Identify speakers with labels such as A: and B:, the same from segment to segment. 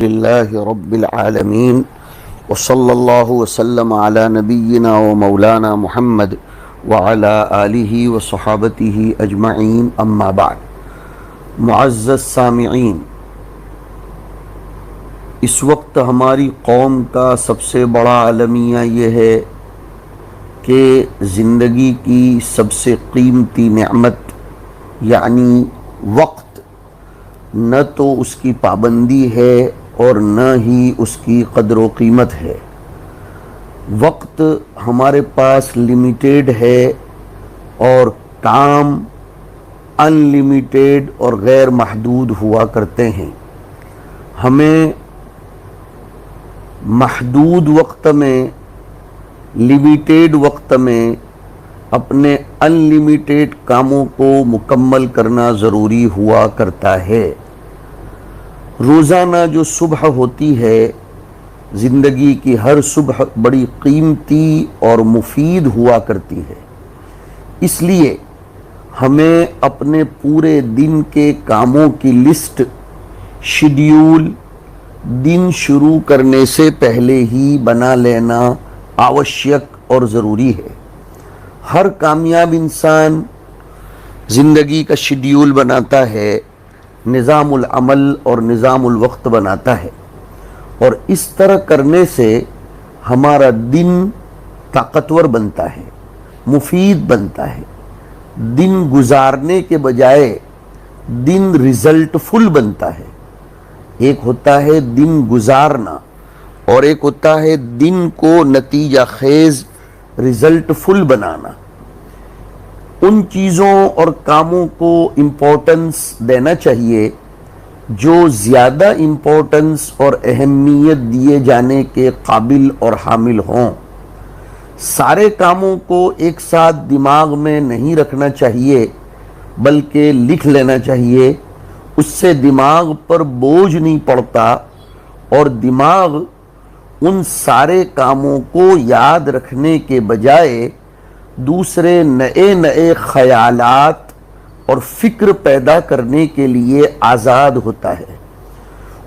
A: لله رب العالمين وصلى الله وسلم على نبينا ومولانا محمد وعلى آله وصحابته أجمعين أما بعد. معزز سامعین، اس وقت ہماری قوم کا سب سے بڑا المیہ یہ ہے کہ زندگی کی سب سے قیمتی نعمت یعنی وقت نہ تو اس کی پابندی ہے اور نہ ہی اس کی قدر و قیمت ہے. وقت ہمارے پاس لمیٹیڈ ہے اور کام ان لمیٹیڈ اور غیر محدود ہوا کرتے ہیں. ہمیں محدود وقت میں، لمیٹیڈ وقت میں اپنے ان لمیٹیڈ کاموں کو مکمل کرنا ضروری ہوا کرتا ہے. روزانہ جو صبح ہوتی ہے، زندگی کی ہر صبح بڑی قیمتی اور مفید ہوا کرتی ہے. اس لیے ہمیں اپنے پورے دن کے کاموں کی لسٹ، شیڈیول دن شروع کرنے سے پہلے ہی بنا لینا آوشیک اور ضروری ہے. ہر کامیاب انسان زندگی کا شیڈیول بناتا ہے، نظام العمل اور نظام الوقت بناتا ہے، اور اس طرح کرنے سے ہمارا دن طاقتور بنتا ہے، مفید بنتا ہے. دن گزارنے کے بجائے دن رزلٹ فل بنتا ہے. ایک ہوتا ہے دن گزارنا اور ایک ہوتا ہے دن کو نتیجہ خیز رزلٹ فل بنانا. ان چیزوں اور کاموں کو امپورٹنس دینا چاہیے جو زیادہ امپورٹنس اور اہمیت دیے جانے کے قابل اور حامل ہوں. سارے کاموں کو ایک ساتھ دماغ میں نہیں رکھنا چاہیے بلکہ لکھ لینا چاہیے. اس سے دماغ پر بوجھ نہیں پڑتا اور دماغ ان سارے کاموں کو یاد رکھنے کے بجائے دوسرے نئے خیالات اور فکر پیدا کرنے کے لیے آزاد ہوتا ہے.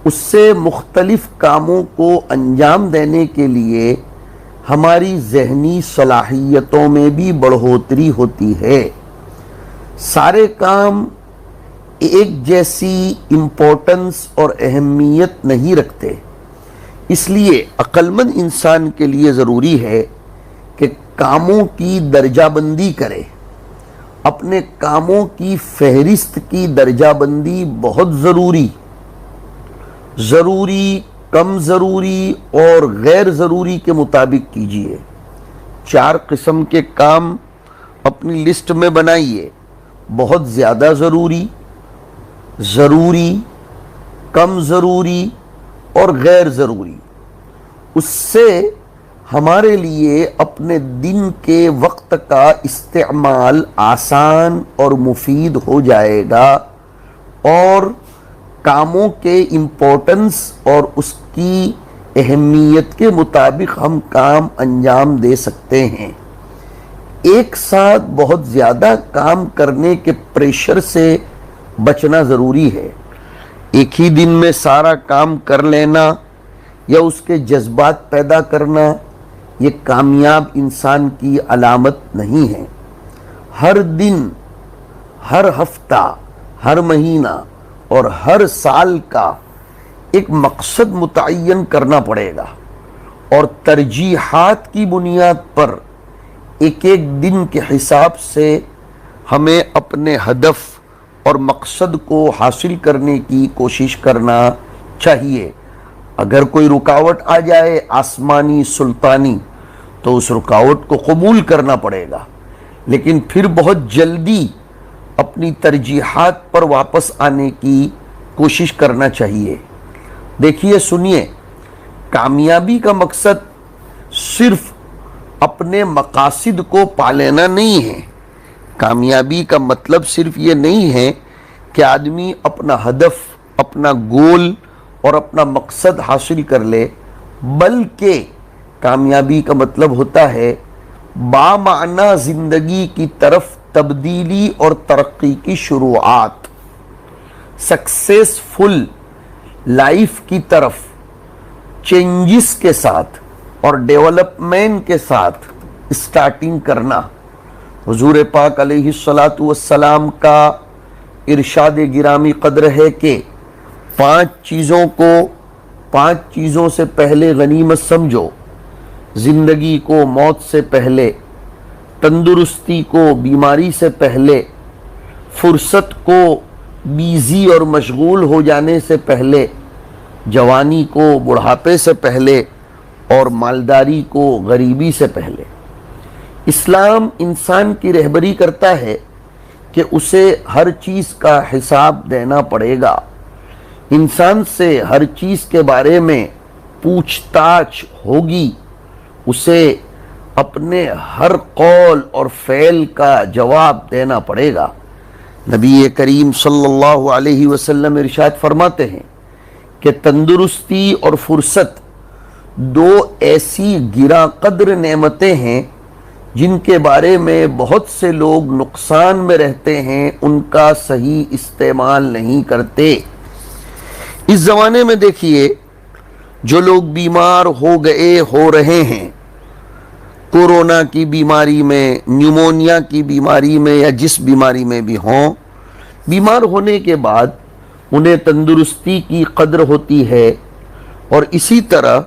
A: اس سے مختلف کاموں کو انجام دینے کے لیے ہماری ذہنی صلاحیتوں میں بھی بڑھوتری ہوتی ہے. سارے کام ایک جیسی امپورٹنس اور اہمیت نہیں رکھتے. اس لیے عقل مند انسان کے لیے ضروری ہے کہ کاموں کی درجہ بندی کرے. اپنے کاموں کی فہرست کی درجہ بندی بہت ضروری، کم ضروری اور غیر ضروری کے مطابق کیجیے. 4 قسم کے کام اپنی لسٹ میں بنائیے: بہت زیادہ ضروری، کم ضروری اور غیر ضروری. اس سے ہمارے لیے اپنے دن کے وقت کا استعمال آسان اور مفید ہو جائے گا اور کاموں کے امپورٹنس اور اس کی اہمیت کے مطابق ہم کام انجام دے سکتے ہیں. ایک ساتھ بہت زیادہ کام کرنے کے پریشر سے بچنا ضروری ہے. ایک ہی دن میں سارا کام کر لینا یا اس کے جذبات پیدا کرنا یہ کامیاب انسان کی علامت نہیں ہے. ہر دن، ہر ہفتہ، ہر مہینہ اور ہر سال کا ایک مقصد متعین کرنا پڑے گا اور ترجیحات کی بنیاد پر ایک دن کے حساب سے ہمیں اپنے ہدف اور مقصد کو حاصل کرنے کی کوشش کرنا چاہیے. اگر کوئی رکاوٹ آ جائے آسمانی سلطانی تو اس رکاوٹ کو قبول کرنا پڑے گا، لیکن پھر بہت جلدی اپنی ترجیحات پر واپس آنے کی کوشش کرنا چاہیے. دیکھیے، سنیے، کامیابی کا مقصد صرف اپنے مقاصد کو پا لینا نہیں ہے. کامیابی کا مطلب صرف یہ نہیں ہے کہ آدمی اپنا ہدف، اپنا گول اور اپنا مقصد حاصل کر لے، بلکہ کامیابی کا مطلب ہوتا ہے بامعنی زندگی کی طرف تبدیلی اور ترقی کی شروعات. سکسیسفل لائف کی طرف چینجز کے ساتھ اور ڈیولپمنٹ کے ساتھ اسٹارٹنگ کرنا، حضور پاک علیہ الصلاۃ والسلام کا ارشاد گرامی قدر ہے کہ 5 چیزوں سے پہلے غنیمت سمجھو، زندگی کو موت سے پہلے، تندرستی کو بیماری سے پہلے، فرصت کو بیزی اور مشغول ہو جانے سے پہلے، جوانی کو بڑھاپے سے پہلے، اور مالداری کو غریبی سے پہلے۔ اسلام انسان کی رہبری کرتا ہے کہ اسے ہر چیز کا حساب دینا پڑے گا، انسان سے ہر چیز کے بارے میں پوچھ تاچھ ہوگی، اسے اپنے ہر قول اور فعل کا جواب دینا پڑے گا۔ نبی کریم صلی اللہ علیہ وسلم ارشاد فرماتے ہیں کہ تندرستی اور فرصت 2 ایسی گراں قدر نعمتیں ہیں جن کے بارے میں بہت سے لوگ نقصان میں رہتے ہیں، ان کا صحیح استعمال نہیں کرتے۔ اس زمانے میں دیکھیے جو لوگ بیمار ہو رہے ہیں، کورونا کی بیماری میں، نیومونیا کی بیماری میں، یا جس بیماری میں بھی ہوں، بیمار ہونے کے بعد انہیں تندرستی کی قدر ہوتی ہے، اور اسی طرح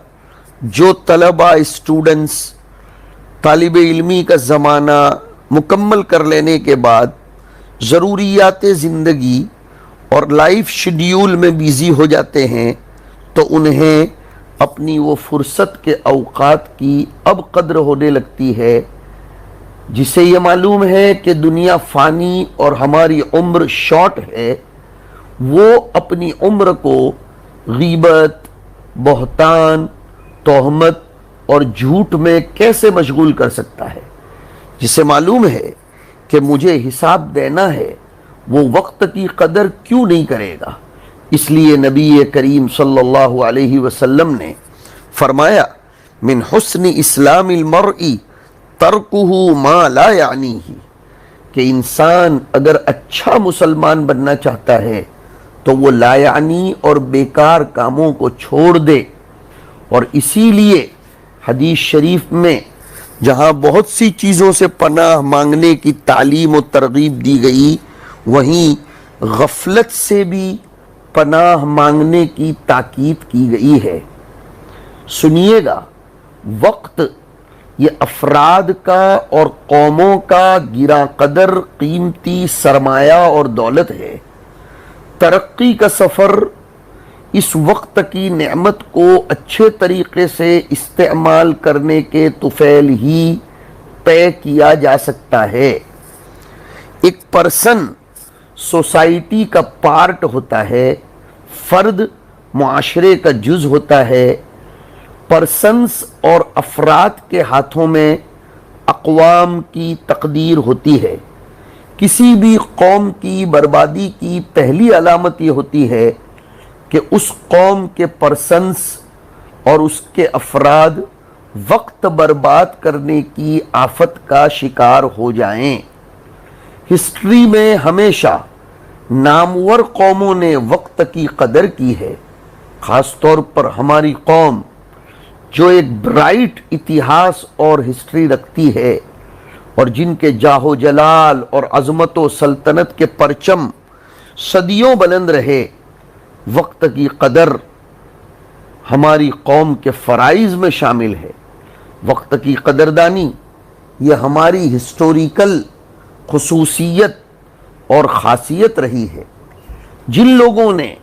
A: جو طلبہ اسٹوڈنٹس طالب علمی کا زمانہ مکمل کر لینے کے بعد ضروریات زندگی اور لائف شیڈیول میں بیزی ہو جاتے ہیں، تو انہیں اپنی وہ فرصت کے اوقات کی اب قدر ہونے لگتی ہے، جسے یہ معلوم ہے کہ دنیا فانی اور ہماری عمر شارٹ ہے، وہ اپنی عمر کو غیبت، بہتان، تہمت اور جھوٹ میں کیسے مشغول کر سکتا ہے؟ جسے معلوم ہے کہ مجھے حساب دینا ہے، وہ وقت کی قدر کیوں نہیں کرے گا؟ اس لیے نبی کریم صلی اللہ علیہ وسلم نے فرمایا، من حسن اسلام المرء ترکہ ما لا یعنیہ، کہ انسان اگر اچھا مسلمان بننا چاہتا ہے تو وہ لا یعنی اور بیکار کاموں کو چھوڑ دے۔ اور اسی لیے حدیث شریف میں جہاں بہت سی چیزوں سے پناہ مانگنے کی تعلیم و ترغیب دی گئی، وہیں غفلت سے بھی پناہ مانگنے کی تاکید کی گئی ہے۔ سنیے گا، وقت یہ افراد کا اور قوموں کا گراں قدر قیمتی سرمایہ اور دولت ہے۔ ترقی کا سفر اس وقت کی نعمت کو اچھے طریقے سے استعمال کرنے کے طفیل ہی طے کیا جا سکتا ہے۔ ایک پرسن سوسائٹی کا پارٹ ہوتا ہے، فرد معاشرے کا جز ہوتا ہے۔ پرسنز اور افراد کے ہاتھوں میں اقوام کی تقدیر ہوتی ہے۔ کسی بھی قوم کی بربادی کی پہلی علامت یہ ہوتی ہے کہ اس قوم کے پرسنز اور اس کے افراد وقت برباد کرنے کی آفت کا شکار ہو جائیں۔ ہسٹری میں ہمیشہ نامور قوموں نے وقت کی قدر کی ہے، خاص طور پر ہماری قوم جو ایک برائٹ اتہاس اور ہسٹری رکھتی ہے، اور جن کے جاہ و جلال اور عظمت و سلطنت کے پرچم صدیوں بلند رہے۔ وقت کی قدر ہماری قوم کے فرائض میں شامل ہے۔ وقت کی قدردانی یہ ہماری ہسٹوریکل خصوصیت اور خاصیت رہی ہے۔ جن لوگوں نے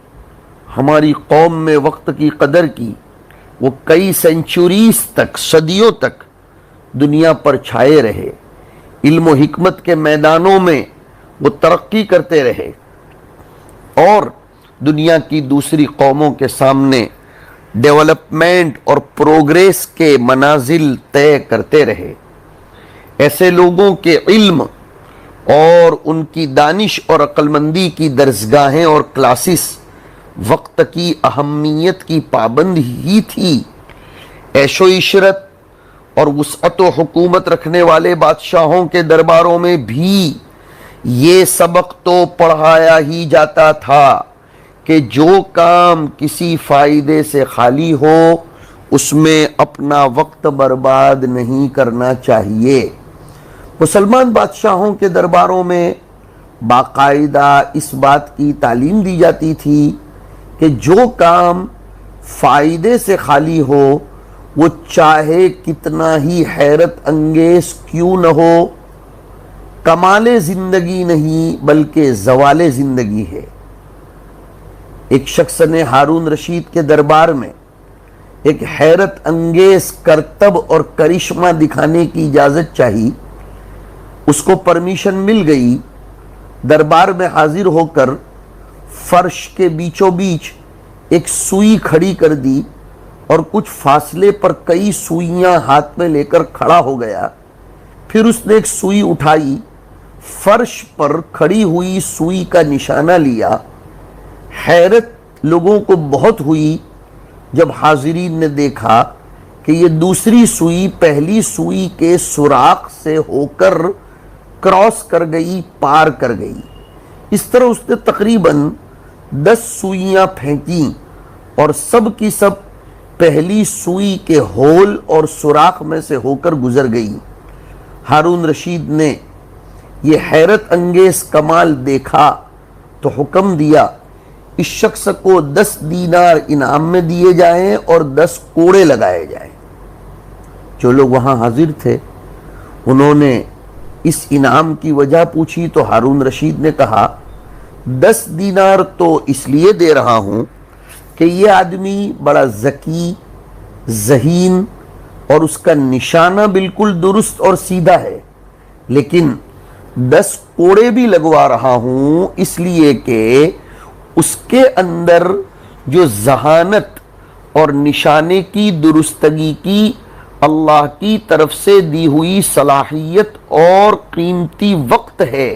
A: ہماری قوم میں وقت کی قدر کی، وہ کئی سینچوریز تک، صدیوں تک دنیا پر چھائے رہے، علم و حکمت کے میدانوں میں وہ ترقی کرتے رہے، اور دنیا کی دوسری قوموں کے سامنے ڈیولپمنٹ اور پروگریس کے منازل طے کرتے رہے۔ ایسے لوگوں کے علم اور ان کی دانش اور عقل مندی کی درسگاہیں اور کلاسز وقت کی اہمیت کی پابند ہی تھی۔ عیش و عشرت اور وسعت و حکومت رکھنے والے بادشاہوں کے درباروں میں بھی یہ سبق تو پڑھایا ہی جاتا تھا کہ جو کام کسی فائدے سے خالی ہو اس میں اپنا وقت برباد نہیں کرنا چاہیے۔ مسلمان بادشاہوں کے درباروں میں باقاعدہ اس بات کی تعلیم دی جاتی تھی کہ جو کام فائدے سے خالی ہو وہ چاہے کتنا ہی حیرت انگیز کیوں نہ ہو، کمال زندگی نہیں بلکہ زوال زندگی ہے۔ ایک شخص نے ہارون رشید کے دربار میں ایک حیرت انگیز کرتب اور کرشمہ دکھانے کی اجازت چاہی، اس کو پرمیشن مل گئی۔ دربار میں حاضر ہو کر فرش کے بیچوں بیچ ایک سوئی کھڑی کر دی اور کچھ فاصلے پر کئی سوئیاں ہاتھ میں لے کر کھڑا ہو گیا۔ پھر اس نے ایک سوئی اٹھائی، فرش پر کھڑی ہوئی سوئی کا نشانہ لیا۔ حیرت لوگوں کو بہت ہوئی جب حاضرین نے دیکھا کہ یہ دوسری سوئی پہلی سوئی کے سوراخ سے ہو کر کراس کر گئی، پار کر گئی۔ اس طرح اس نے تقریباً 10 سوئیاں پھینکیں اور سب کی سب پہلی سوئی کے ہول اور سوراخ میں سے ہو کر گزر گئی۔ ہارون رشید نے یہ حیرت انگیز کمال دیکھا تو حکم دیا اس شخص کو 10 دینار انعام میں دیے جائیں اور 10 کوڑے لگائے جائیں۔ جو لوگ وہاں حاضر تھے انہوں نے اس انعام کی وجہ پوچھی تو ہارون رشید نے کہا 10 دینار تو اس لیے دے رہا ہوں کہ یہ آدمی بڑا ذکی، ذہین اور اس کا نشانہ بالکل درست اور سیدھا ہے، لیکن 10 کوڑے بھی لگوا رہا ہوں اس لیے کہ اس کے اندر جو ذہانت اور نشانے کی درستگی کی اللہ کی طرف سے دی ہوئی صلاحیت اور قیمتی وقت ہے،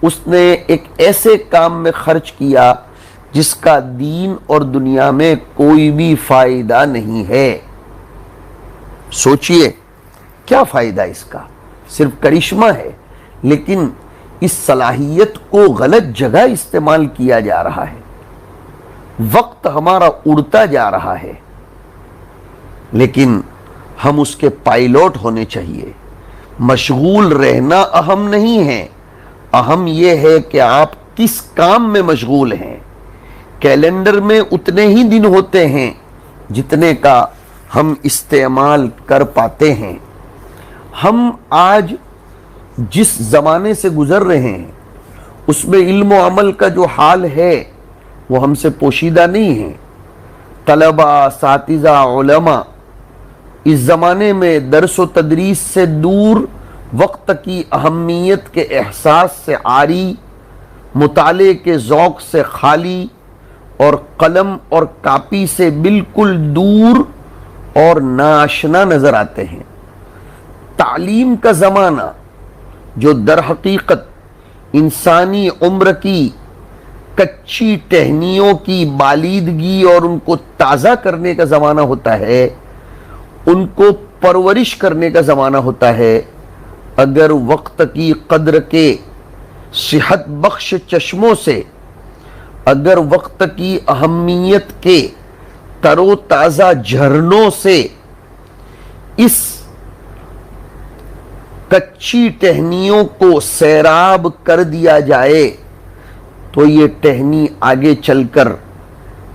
A: اس نے ایک ایسے کام میں خرچ کیا جس کا دین اور دنیا میں کوئی بھی فائدہ نہیں ہے۔ سوچئے کیا فائدہ اس کا، صرف کرشمہ ہے، لیکن اس صلاحیت کو غلط جگہ استعمال کیا جا رہا ہے، وقت ہمارا اڑتا جا رہا ہے، لیکن ہم اس کے پائلوٹ ہونے چاہیے۔ مشغول رہنا اہم نہیں ہے، اہم یہ ہے کہ آپ کس کام میں مشغول ہیں۔ کیلنڈر میں اتنے ہی دن ہوتے ہیں جتنے کا ہم استعمال کر پاتے ہیں۔ ہم آج جس زمانے سے گزر رہے ہیں اس میں علم و عمل کا جو حال ہے وہ ہم سے پوشیدہ نہیں ہے۔ طلبہ، اساتذہ، علماء اس زمانے میں درس و تدریس سے دور، وقت کی اہمیت کے احساس سے عاری، مطالعے کے ذوق سے خالی اور قلم اور کاپی سے بالکل دور اور ناآشنا نظر آتے ہیں۔ تعلیم کا زمانہ جو در حقیقت انسانی عمر کی کچی ٹہنیوں کی بالیدگی اور ان کو تازہ کرنے کا زمانہ ہوتا ہے، ان کو پرورش کرنے کا زمانہ ہوتا ہے، اگر وقت کی قدر کے صحت بخش چشموں سے، اگر وقت کی اہمیت کے تر و تازہ جھرنوں سے اس کچی ٹہنیوں کو سیراب کر دیا جائے تو یہ ٹہنی آگے چل کر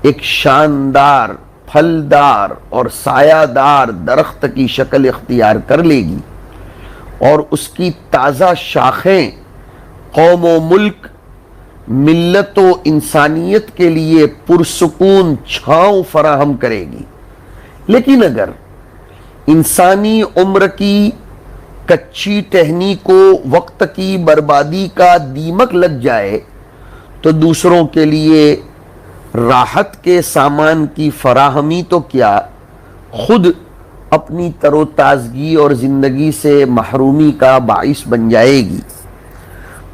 A: ایک شاندار، پھلدار اور سایہ دار درخت کی شکل اختیار کر لے گی، اور اس کی تازہ شاخیں قوم و ملک، ملت و انسانیت کے لیے پرسکون چھاؤں فراہم کرے گی۔ لیکن اگر انسانی عمر کی کچی ٹہنی کو وقت کی بربادی کا دیمک لگ جائے تو دوسروں کے لیے راحت کے سامان کی فراہمی تو کیا، خود اپنی تر و تازگی اور زندگی سے محرومی کا باعث بن جائے گی۔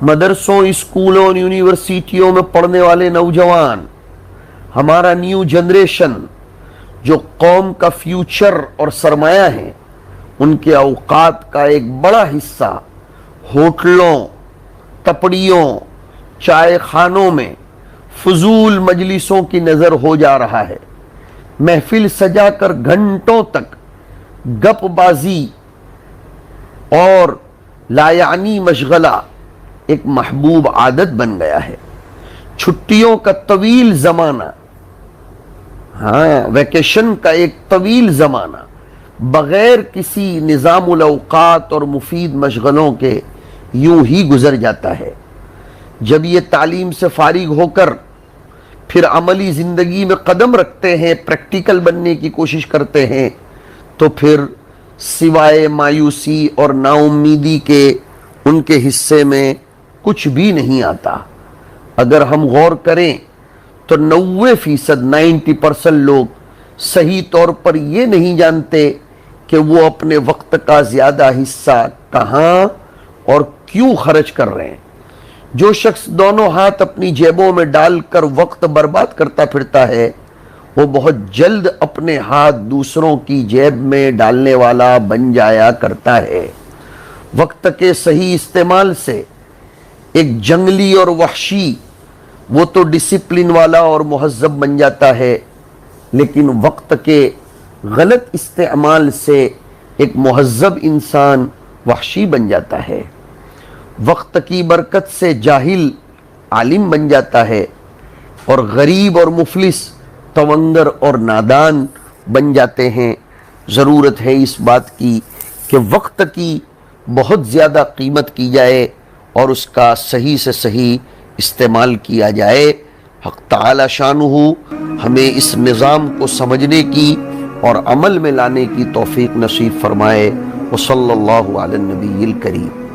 A: مدرسوں، اسکولوں اور یونیورسٹیوں میں پڑھنے والے نوجوان، ہمارا نیو جنریشن جو قوم کا فیوچر اور سرمایہ ہے، ان کے اوقات کا ایک بڑا حصہ ہوٹلوں، تپڑیوں، چائے خانوں میں فضول مجلسوں کی نظر ہو جا رہا ہے، محفل سجا کر گھنٹوں تک گپ بازی اور لا یعنی مشغلہ ایک محبوب عادت بن گیا ہے۔ چھٹیوں کا طویل زمانہ، ویکیشن کا ایک طویل زمانہ بغیر کسی نظام الاوقات اور مفید مشغلوں کے یوں ہی گزر جاتا ہے۔ جب یہ تعلیم سے فارغ ہو کر پھر عملی زندگی میں قدم رکھتے ہیں، پریکٹیکل بننے کی کوشش کرتے ہیں، تو پھر سوائے مایوسی اور نا امیدی کے ان کے حصے میں کچھ بھی نہیں آتا۔ اگر ہم غور کریں تو 90% لوگ صحیح طور پر یہ نہیں جانتے کہ وہ اپنے وقت کا زیادہ حصہ کہاں اور کیوں خرچ کر رہے ہیں۔ جو شخص دونوں ہاتھ اپنی جیبوں میں ڈال کر وقت برباد کرتا پھرتا ہے، وہ بہت جلد اپنے ہاتھ دوسروں کی جیب میں ڈالنے والا بن جایا کرتا ہے۔ وقت کے صحیح استعمال سے ایک جنگلی اور وحشی وہ تو ڈسپلن والا اور مہذب بن جاتا ہے، لیکن وقت کے غلط استعمال سے ایک مہذب انسان وحشی بن جاتا ہے۔ وقت کی برکت سے جاہل عالم بن جاتا ہے اور غریب اور مفلس تونگر اور نادان بن جاتے ہیں۔ ضرورت ہے اس بات کی کہ وقت کی بہت زیادہ قیمت کی جائے اور اس کا صحیح سے صحیح استعمال کیا جائے۔ حق تعالی شانہ ہمیں اس نظام کو سمجھنے کی اور عمل میں لانے کی توفیق نصیب فرمائے۔ وصلی اللہ علی النبی الکریم۔